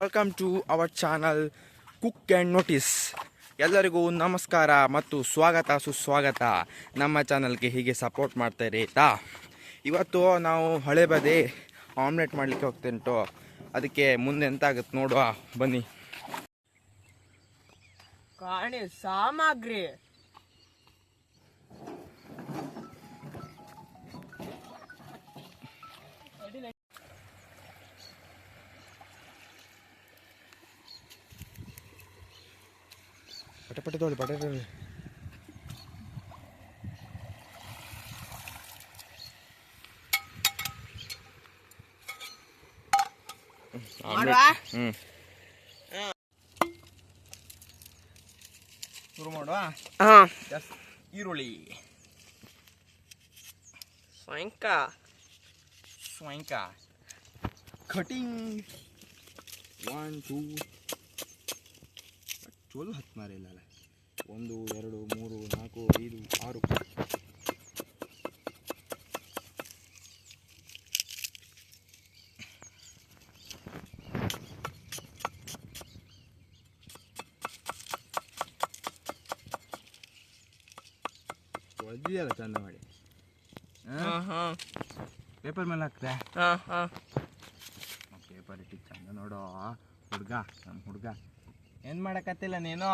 Welcome to our channel cook and notice. ಎಲ್ಲರಿಗೂ ನಮಸ್ಕಾರ ಮತ್ತು ಸ್ವಾಗತ ಸುಸ್ವಾಗತ. ನಮ್ಮ ಚಾನಲ್ಗೆ ಹೀಗೆ ಸಪೋರ್ಟ್ ಮಾಡ್ತಾರೆ ಆಯಿತಾ. ಇವತ್ತು ನಾವು ಹಳೆ ಬದಿ ಆಮ್ಲೆಟ್ ಮಾಡಲಿಕ್ಕೆ ಹೋಗ್ತೇಂಟು. ಅದಕ್ಕೆ ಮುಂದೆ ಎಂತ ಆಗುತ್ತೆ ನೋಡುವ ಬನ್ನಿ. ಕಾಣಿ ಸಾಮಗ್ರಿ ಪಟಪಟ ತೋಳಿ ಪಟ ತೋಳಿ. ಶುರು ಮಾಡುವ. ಈರುಳ್ಳಿ ಸ್ವಾಂಕ ಕಟಿಂಗ್ 1 2 ಚೋಲು ಹತ್ತು ಮಾರಿಲ್ಲ 1 2 3 4 5 6. ಹೊಡೆದಿದೆಯಲ್ಲ ಚಂದ ಮಾಡಿ. ಪೇಪರ್ ಮೇಲೆ ಹಾಕ್ತೆ. ಪೇಪರ್ ಇಟ್ಟು ಚಂದ ನೋಡೋ ಹುಡುಗ. ನಮ್ಮ ಹುಡುಗ ಏನು ಮಾಡಕತ್ತಿಲ್ಲ ನೀನು?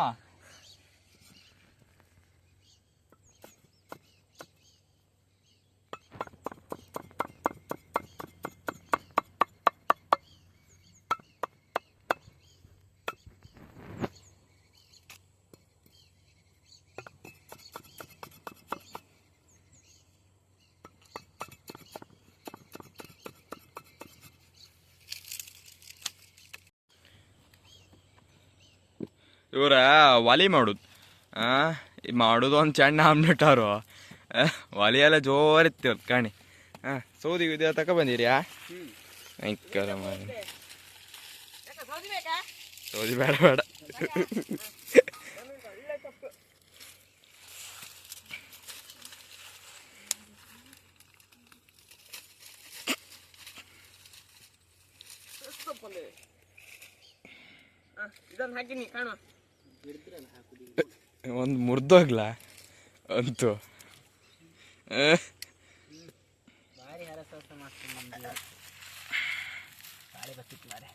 ಇವರ ಒಲಿ ಮಾಡೋದು ಒಂದು ಚೆಂಡ ಆಮ್ಲೆಟ್ ಅವರು ಒಲಿ ಎಲ್ಲ ಜೋರಿತ್ತು ಕಾಣಿ. ಸೌದಿ ವಿದ್ಯಾ ತಕ ಬಂದಿರಿಯಾ? ಸೌದಿ ಬೇಡ ಬೇಡ. ಇದನ್ನು ಹಾಕಿನಿ ಕಾಣುವ. ಒಂದು ಮುರಿದೋಗ್ಲ ಅಂತೂ. ಭಾರಿ ಹರಸ ಮಾಡ್ತೀನಿ. ಗಾಳಿ ಬರ್ತಿತ್ತು ಮಾರೆ.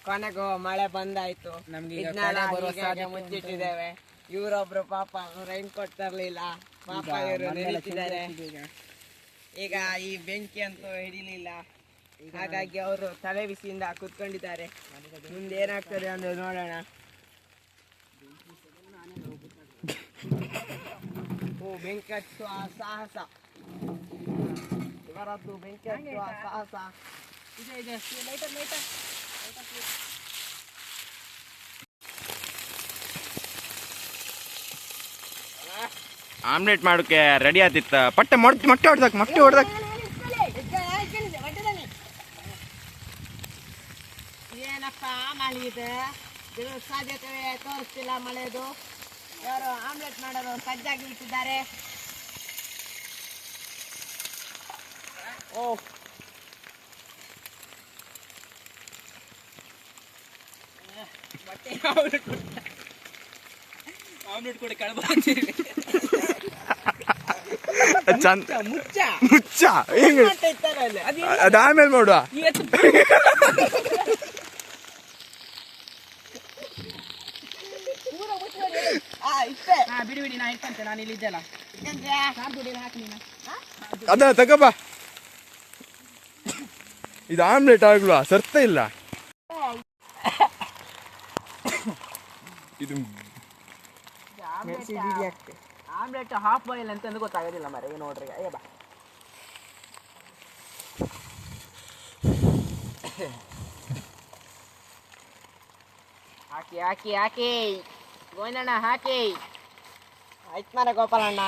ಕೊನೆಗೂ ಮಳೆ ಬಂದಾಯ್ತು. ಮುಚ್ಚಿಟ್ಟಿದ್ದೇವೆ. ಇವರೊಬ್ರು ಪಾಪ ರೈನ್ ಕೋಟ್ ತರ್ಲಿಲ್ಲ. ಪಾಪ ಇವರು ನೆನೀತಿದ್ದಾರೆ. ಈಗ ಈ ಬೆಂಕಿ ಅಂತೂ ಹಿಡಿಲಿಲ್ಲ. ಹಾಗಾಗಿ ಅವರು ತಲೆ ಬಿಸಿಯಿಂದ ಕೂತ್ಕೊಂಡಿದ್ದಾರೆ. ಮುಂದೆ ಏನಾಗ್ತದೆ ಅಂದ್ರೆ ನೋಡೋಣ. ಓ, ಬೆಂಕಿ ಹಚ್ಚುವ ಸಾಹಸ ಇವರದ್ದು. ಬೆಂಕಿ ಹಚ್ಚುವ ಸಾಹಸ ಇದೆ. ಲೈಟರ್ ಆಮ್ಲೆಟ್ ಮಾಡೋಕ್ಕೆ ರೆಡಿ ಆತಿತ್ತ. ಮೊಟ್ಟೆ ಹೊಡ್ದಕ್. ಏನಪ್ಪ ಮಾಡಿದೆ? ಸಾಧ್ಯತೆ ತೋರಿಸ್ತಿಲ್ಲ ಮಳೆದು. ಯಾರು ಆಮ್ಲೆಟ್ ಮಾಡೋರು ಸಜ್ಜಾಗಿ ಇಟ್ಟಿದ್ದಾರೆ. ಓ, ಆಮ್ಲೆಟ್ ಕೊಡಿ ಕಳ್ಬ ಮುಚ್ಚ ಅದಾದ್ಮೇಲೆ ಮಾಡುವ. ಬಿಡಿ ನಾ ಇಟ್ಟಂತೆ. ನಾನು ಇಲ್ಲಿ ಇದ್ದಲ್ಲ. ಅದ ತಗಬ. ಇದು ಆಮ್ಲೆಟ್ ಆಗ್ಲ್ವಾ? ಸರ್ತ ಇಲ್ಲ ಇದು. ಆಮ್ಲೆಟ್ ಹಾಫ್ ಬಾಯ್ಲ್ ಅಂತ ಗೊತ್ತಾಗೋದಿಲ್ಲ ಮರ. ನೋಡ್ರಿ ಅಯ್ಯ ಬಾ. ಹಾಕಿ ಗೋವಿಂದಣ್ಣ ಹಾಕಿ. ಆಯ್ತು ಮರ ಗೋಪಾಲಣ್ಣ.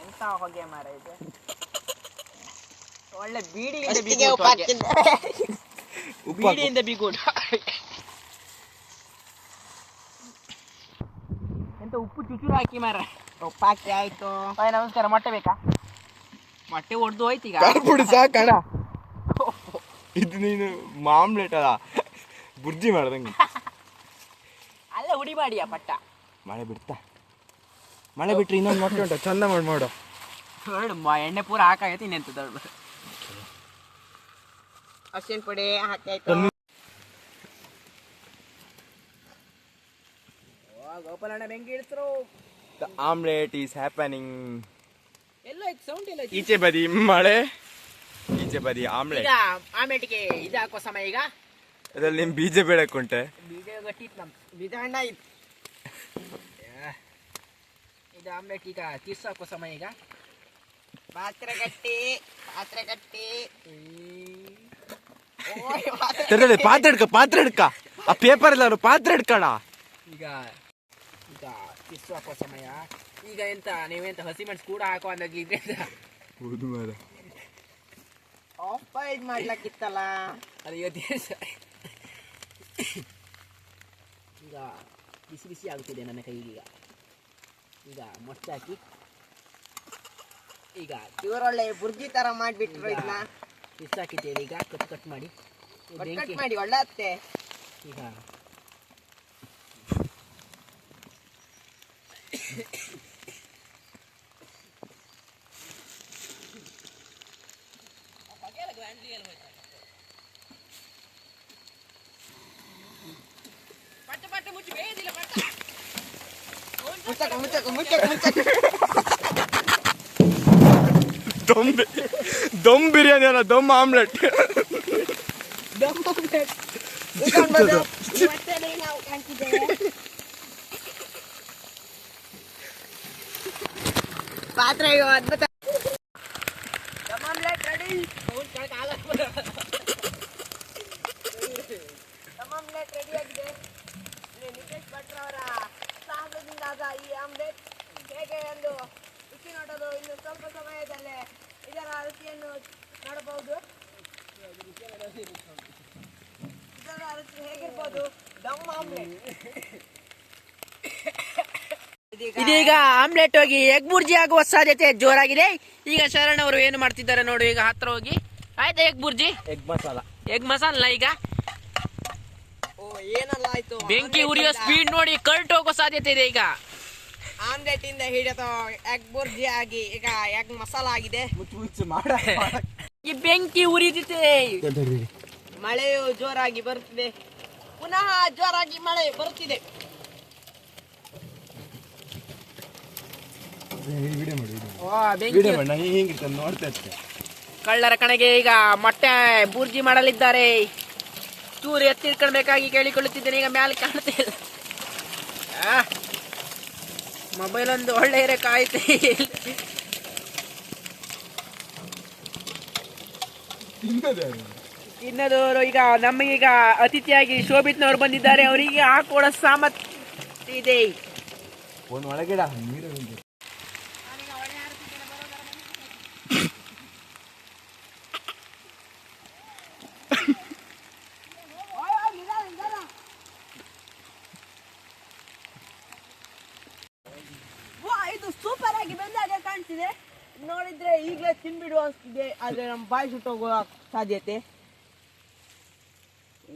ಎಂತ ಹೊಗೆ ಮಾರ ಇದು. ಒಳ್ಳೆ ಬೀಡಿಯಿಂದ ಬಿಗುಡ್. ಎಂತ ಉಪ್ಪು ಚುಚೂರು ಹಾಕಿ ಮಾರ. ಉಪ್ಪು ಹಾಕಿ ಆಯ್ತು. ನಮಸ್ಕಾರ. ಮೊಟ್ಟೆ ಬೇಕಾ? ಮೊಟ್ಟೆ ಒಡ್ದು ಹೋಯ್ತು ಈಗ. ಕಾರ್ಪುಡಿ ಸಾಕಣ. ಇದು ನೀನು ಆಮ್ಲೆಟ್ ಅಲ್ಲ, ಬುರ್ಜಿ ಮಾಡ್ದಂಗೆ. ಅಲ್ಲ ಉಡಿ ಮಾಡಿಯಾ ಪಟ್ಟ. ಮಳೆ ಬಿಡ್ತಾ? ಮಳೆ ಬಿಟ್ರೆ ಇನ್ನೊಂದು ಮೊಟ್ಟೆ ಉಂಟು, ಚಂದ ಮಾಡಿ ಮಾಡು. ಹೊರಡು ಎಣ್ಣೆ ಪೂರ ಹಾಕಾಗೈತಿ. ಇನ್ನೆಂತ ದೊಡ್ಡ ಅರ್ಶಿನ ಪುಡಿ ಹಾಕಾಯ್ತು. ಗೋಪಾಲಣ್ಣ ಬೆಂಕಿ ಇಡ್ತರು. The omelette is happening. Yellow sound ಇಲ್ಲ. ಈಚೆ ಬದಿ ಮಳೆ, ಈಚೆ ಬದಿ ಆಮ್ಲೆಟ್. ಈಗ ಆಮ್ಲೆಟ್ಗೆ ಇದು ಹಾಕೋ ಸಮಯ. ಈಗ ಅದ್ರಲ್ಲಿ ನಿಮ್ ಬೀಜ ಬೆಳಕುಂಟೆ. ಬೀಜ ಗಟ್ಟಿತ್ತು ನಮ್ ಬೀಜ ಹಣ್ಣ ಇತ್ತು. ಇದು ಆಮ್ಲೆಟ್ ಈಗ ತೀರ್ಸು ಹಾಕೋ ಸಮಯ. ಈಗ ಪಾತ್ರೆ ಗಟ್ಟಿ ಪಾತ್ರೆ ಹಿಡ್ಕ ಆ ಪೇಪರ್ ಎಲ್ಲ ಪಾತ್ರೆ ಹಿಡ್ಕಣ. ಈಗ ಈಗ ತೀರ್ಸು ಹಾಕೋ ಸಮಯ. ಈಗ ಎಂತ ನೀವೆಂತ ಹಸಿಮೆಣಸು ಕೂಡ ಹಾಕೋ ಅಂದಾಗ್ಲಿದ್ರೆ ಆಫ್ ಬಾಯ್ಲ್ ಮಾಡ್ಲಕ್ಕಿತ್ತಲ್ಲ ಅದು ಇವತ್ತು. ಈಗ ಬಿಸಿ ಬಿಸಿ ಆಗುತ್ತಿದೆ ನನ್ನ ಕೈಗೆ. ಈಗ ಮೊಟ್ಟೆ ಹಾಕಿ ಈಗ ಇವರೊಳ್ಳೆ ಬುರ್ಜಿ ತರ ಮಾಡಿಬಿಟ್ರು. ಇದನ್ನ ಬಿಸಿ ಹಾಕಿದ್ದೇವೆ. ಈಗ ಕಟ್ ಮಾಡಿ ಒಳ್ಳೆ ಹತ್ತೆ. ಈಗ ದಮ್ ಬಿರಿಯಾನಿ ಅಲ್ಲ, ದಮ್ ಆಮ್ಲೆಟ್. ಪಾತ್ರೆ ಅದ್ಭುತ. Omelette ready. ಆಮ್ಲೆಟ್ ರೆಡಿ ಆಗಿದೆ. ನಿತೇಶ್ ಭಟ್ರವರ ಸಾಹಸದಿಂದಾದ ಈ ಆಮ್ಲೆಟ್ ಹೇಗೆ ಎಂದು ರುಚಿ ನೋಡಲು ಇನ್ನು ಸ್ವಲ್ಪ ಸಮಯದಲ್ಲೇ ಇದರ ರುಚಿಯನ್ನು ನೋಡಬಹುದು. ಇದರ ರುಚಿ ಹೇಗಿರ್ಬೋದು? ದಮ್ ಆಮ್ಲೆಟ್. ಇದೀಗ ಆಮ್ಲೆಟ್ ಹೋಗಿ ಎಗ್ ಬುರ್ಜಿ ಆಗುವ ಸಾಧ್ಯತೆ ಜೋರಾಗಿದೆ. ಈಗ ಶರಣ್ ಅವರು ಏನು ಮಾಡ್ತಿದ್ದಾರೆ ನೋಡು. ಈಗ ಹತ್ರ ಹೋಗಿ ಆಯ್ತಾ ಎಗ್ ಬುರ್ಜಿ, ಎಗ್ ಮಸಾಲ. ಈಗ ಏನಲ್ಲ ಆಯ್ತು, ಬೆಂಕಿ ಉರಿಯೋ ಸ್ಪೀಡ್ ನೋಡಿ ಕರ್ಟ್ ಹೋಗೋ ಸಾಧ್ಯತೆ ಇದೆ. ಈಗ ಆಮ್ಲೆಟ್ ಇಂದ ಹಿಡಿದು ಎಗ್ ಬುರ್ಜಿ ಆಗಿ ಈಗ ಎಗ್ ಮಸಾಲ ಆಗಿದೆ. ಈ ಬೆಂಕಿ ಉರಿದಿದೆ. ಮಳೆಯು ಜೋರಾಗಿ ಬರುತ್ತಿದೆ. ಪುನಃ ಜೋರಾಗಿ ಮಳೆ ಬರುತ್ತಿದೆ. ಕಳ್ಳರ ಕಣಗೆ ಈಗ ಮೊಟ್ಟೆ ಬೂರ್ಜಿ ಮಾಡಲಿದ್ದಾರೆ. ಚೂರು ಎತ್ತಿಡ್ಕೊಳ್ಬೇಕಾಗಿ ಕೇಳಿಕೊಳ್ಳುತ್ತಿದ್ದೇನೆ. ಈಗ ಮ್ಯಾಲೆ ಕಾಣ್ತಾ ಇಲ್ಲ. ಮೊಬೈಲ್ ಒಂದು ಒಳ್ಳೆ ಇರೋ ಕಾಯ್ತು. ಇನ್ನದವರು ಈಗ ನಮಗೀಗ ಅತಿಥಿಯಾಗಿ ಶೋಭಿತ್ನವ್ರು ಬಂದಿದ್ದಾರೆ. ಅವರಿಗೆ ಹಾಕೊಡೋ ಸಾಮರ್ಥ್ಯ ಇದೆ. ಒಳಗಿಡ ಇದು ಸೂಪರ್ ಆಗಿ ಬೆಂದಾಗ ಕಾಣ್ತಿದೆ. ನೋಡಿದ್ರೆ ಈಗಲೇ ತಿನ್ಬಿಡುವ ಅನಿಸ್ತಿದೆ. ಆದ್ರೆ ನಮ್ಮ ಬಾಯಿ ಸುಟ್ಟೋಗುವ ಸಾಧ್ಯತೆ.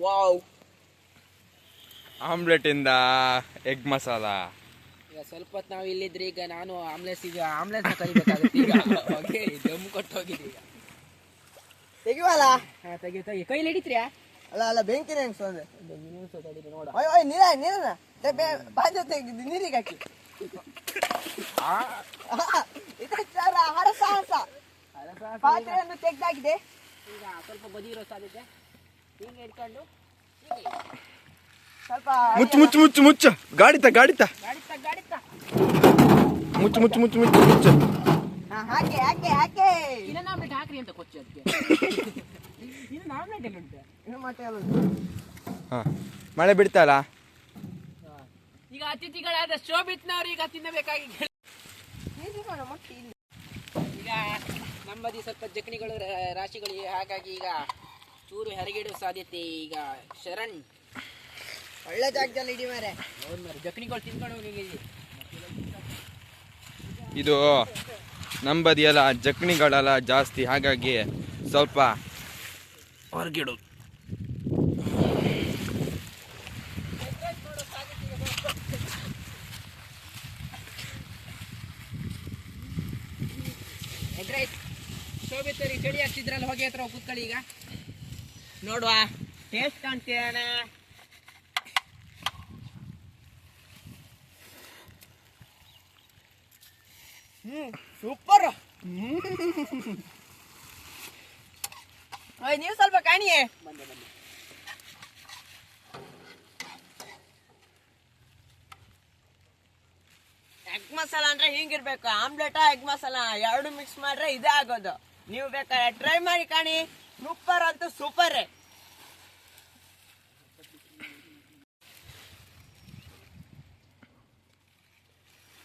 ವಾವ್, ಆಮ್ಲೆಟ್ ಇಂದ ಎಗ್ ಮಸಾಲ. ಈಗ ಸ್ವಲ್ಪ ಹೊತ್ತು ನಾವು ಇಲ್ಲಿದ್ರೆ ಈಗ ನಾನು ಆಮ್ಲೆಟ್ನ ಕರಿಬೇಕಾಗುತ್ತೆ. ಈಗ ಹೋಗಿ ದಮ್ ಕೊಟ್ಟು ಹೋಗಿದ್ದೆ. ಈಗ ತೆಗಿವಲ್ಲ? ತೆಗಿ ಕೈಲಿ ಹಿಡಿತ್ರಿಯಾ? ಅಲ್ಲ ಬೆಂಕಿನ ಹೆಂಗ್ಸೋದೆ ನೋಡ. ನೀರಿಗೆ ಹಾಕಿ ಹರಸಾಹಸ ಪಾತ್ರೆಯನ್ನು ತೆಗೆದಾಗಿದೆ. ಈಗ ಸ್ವಲ್ಪ ಬದಿ ಇರೋ ಸಾಧ್ಯತೆ. ಹಿಂಗೆ ಇಟ್ಕೊಂಡು ಸ್ವಲ್ಪ ಮುಚ್ಚು ಗಾಡಿತ ಗಾಡಿತ್ತ ಮುಚ್ಚು ಹಾಕೆ ಇನ್ನೊಂದು ಆಮ್ಲೆಟ್ ಹಾಕ್ರಿ ಅಂತ ಕೊಚ್ಚು. ಅದಕ್ಕೆ ಇನ್ನೊಂದು ಆಮ್ಲೆಟ್ ಎಲ್ಲ ಉಂಟು. ಇನ್ನು ಮೊಟ್ಟೆ ಎಲ್ಲ ಉಂಟು. ಮಳೆ ಬಿಡ್ತಲ್ಲ. ಈಗ ಅತಿಥಿಗಳಾದ ಶೋಭಿತ್ನವ್ರು ಈಗ ತಿನ್ನಬೇಕಾಗಿ ಈಗ ನಮ್ಮದಿ ಸ್ವಲ್ಪ ಜಕ್ಣಿಗಳು ರಾಶಿಗಳು ಹಾಗಾಗಿ ಈಗ ಚೂರು ಹೆರಗಿಡುವ ಸಾಧ್ಯತೆ. ಈಗ ಶರಣ್ ಒಳ್ಳೆ ಜಾಗದಲ್ಲಿ ಇಡಿ ಮಾರೆ. ಹೌದು ಮಾರೆ, ಜಕ್ಣಿಗಳು ತಿನ್ಕೊಂಡು ಹೋಗಿ. ಇದು ನಂಬದಿಯಲ್ಲ ಜಕ್ಣಿಗಳೆಲ್ಲ ಜಾಸ್ತಿ, ಹಾಗಾಗಿ ಸ್ವಲ್ಪ ಹೊರಗಿಡು. ಶೋಭಿತರಿ ಚಳಿ ಆಗ್ತಿದ್ರಲ್ಲಿ ಹೋಗಿ ಹತ್ರ ಕೂತ್ಕೊಳ್ಳಿ. ಈಗ ನೋಡುವ ಟೇಸ್ಟ್ ಕಾಣ್ತೀಯಾನೆ. ಸೂಪರ್. ನೀವು ಸ್ವಲ್ಪ ಕಾಣಿಯೇ. ಎಗ್ ಮಸಾಲ ಅಂದ್ರೆ ಹಿಂಗಿರ್ಬೇಕು. ಆಮ್ಲೆಟ್ ಎಗ್ ಮಸಾಲ ಎರಡು ಮಿಕ್ಸ್ ಮಾಡ್ರೆ ಇದೇ ಆಗೋದು. ನೀವು ಬೇಕಾದ್ರೆ ಟ್ರೈ ಮಾಡಿ ಕಾಣಿ. ಸೂಪರ್ ಅಂತೂ ಸೂಪರ್.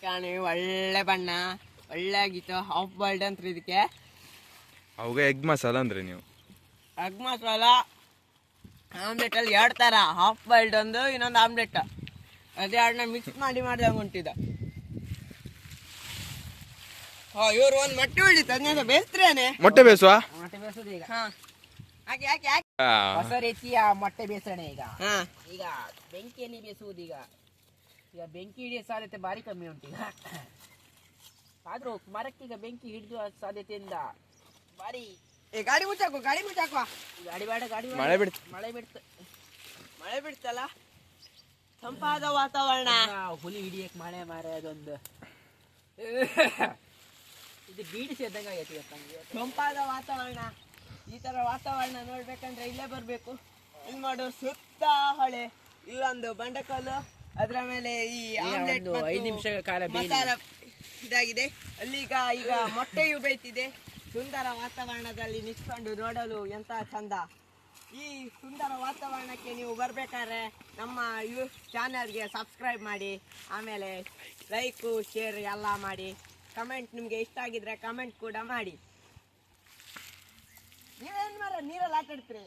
ಕಾಣಿ ಒಳ್ಳೆ ಬಣ್ಣ, ಒಳ್ಳೆ ಆಗಿತ್ತು. ಹಾಫ್ ಬಾಯ್ಲ್ಡ್ ಅಂತ ಇದಕ್ಕೆ. ಅವಾಗ ಎಗ್ ಮಸಾಲ ಅಂದ್ರೆ ನೀವು ಎಗ್ ಮಸಾಲ ಆಮ್ಲೆಟ್ ಅಲ್ಲಿ ಎರಡು ತರ, ಹಾಫ್ ಬಾಯ್ಲ್ಡ್ ಒಂದು, ಇನ್ನೊಂದು ಆಮ್ಲೆಟ್. ಅದೇ ಎರಡನ್ನ ಮಿಕ್ಸ್ ಮಾಡಿ ಮಾಡಿದಾಗ ಉಂಟಿದ. ಇವ್ರು ಒಂದು ಮೊಟ್ಟೆ ಹೊಡಿತು, ಅದನ್ನ ಬೇಯಿಸ್ತ್ರೇನೆ. ಮೊಟ್ಟೆ ಬೇಸುವ ಮೊಟ್ಟೆ ಬೇಯಿಸೋದು ಈಗ. ಹಾಕಿ ಹಾಕಿ ಹಾಕಿ ಹೊಸ ರೀತಿಯ ಮೊಟ್ಟೆ ಬೇಯಿಸೋಣ ಈಗ. ಈಗ ಬೆಂಕಿಯಲ್ಲಿ ಬೇಯಿಸುವುದು. ಈಗ ಈಗ ಬೆಂಕಿ ಹಿಡಿಯೋ ಸಾಧ್ಯತೆ ಭಾರಿ ಕಮ್ಮಿ ಉಂಟು ಈಗ. ಆದ್ರೂ ಮರಕ್ಕೀಗ ಬೆಂಕಿ ಹಿಡಿದು ಸಾಧ್ಯತೆಯಿಂದ ಭಾರಿ. ಗಾಡಿ ಮುಚ್ಚಾಕು, ಗಾಡಿ ಮುಚ್ಚಾಕುವ. ಗಾಡಿ ಬೇಡ, ಗಾಡಿ ಮಳೆ ಬಿಡ್ತು. ಮಳೆ ಬಿಡ್ತಲ್ಲ, ತಂಪಾದ ವಾತಾವರಣ. ಹುಲಿ ಹಿಡಿಯಕ್ ಮಳೆ ಮಾರೆ ಅದೊಂದು ಇದು ಬೀಡಿಸಿ ಎದ್ದಂಗ ಆಗೈತಿ. ತಂಪಾದ ವಾತಾವರಣ. ಈ ತರ ವಾತಾವರಣ ನೋಡ್ಬೇಕಂದ್ರೆ ಇಲ್ಲೇ ಬರ್ಬೇಕು. ಇಲ್ಲಿ ಮಾಡು, ಸುತ್ತ ಹೊಳೆ, ಇಲ್ಲೊಂದು ಬಂಡೆಕಲ್ಲು, ಅದ್ರ ಮೇಲೆ ಈ ಆಮ್ಲೆಟ್ 5 ನಿಮಿಷಗಳ ಕಾಲ ಮಸಾಲ ಇದಾಗಿದೆ. ಅಲ್ಲಿಗ ಈಗ ಮೊಟ್ಟೆಯು ಬೇಯ್ತಿದೆ. ಸುಂದರ ವಾತಾವರಣದಲ್ಲಿ ನಿಂತ್ಕೊಂಡು ನೋಡಲು ಎಂತ ಚಂದ. ಈ ಸುಂದರ ವಾತಾವರಣಕ್ಕೆ ನೀವು ಬರ್ಬೇಕಾದ್ರೆ ನಮ್ಮ ಚಾನಲ್ಗೆ ಸಬ್ಸ್ಕ್ರೈಬ್ ಮಾಡಿ, ಆಮೇಲೆ ಲೈಕು ಶೇರ್ ಎಲ್ಲ ಮಾಡಿ. ಕಮೆಂಟ್ ನಿಮ್ಗೆ ಇಷ್ಟ ಆಗಿದ್ರೆ ಕಮೆಂಟ್ ಕೂಡ ಮಾಡಿ. ನೀವೇನ್ ನೀರಲ್ಲಿ ಆಟ ಆಡ್ತೀರಿ.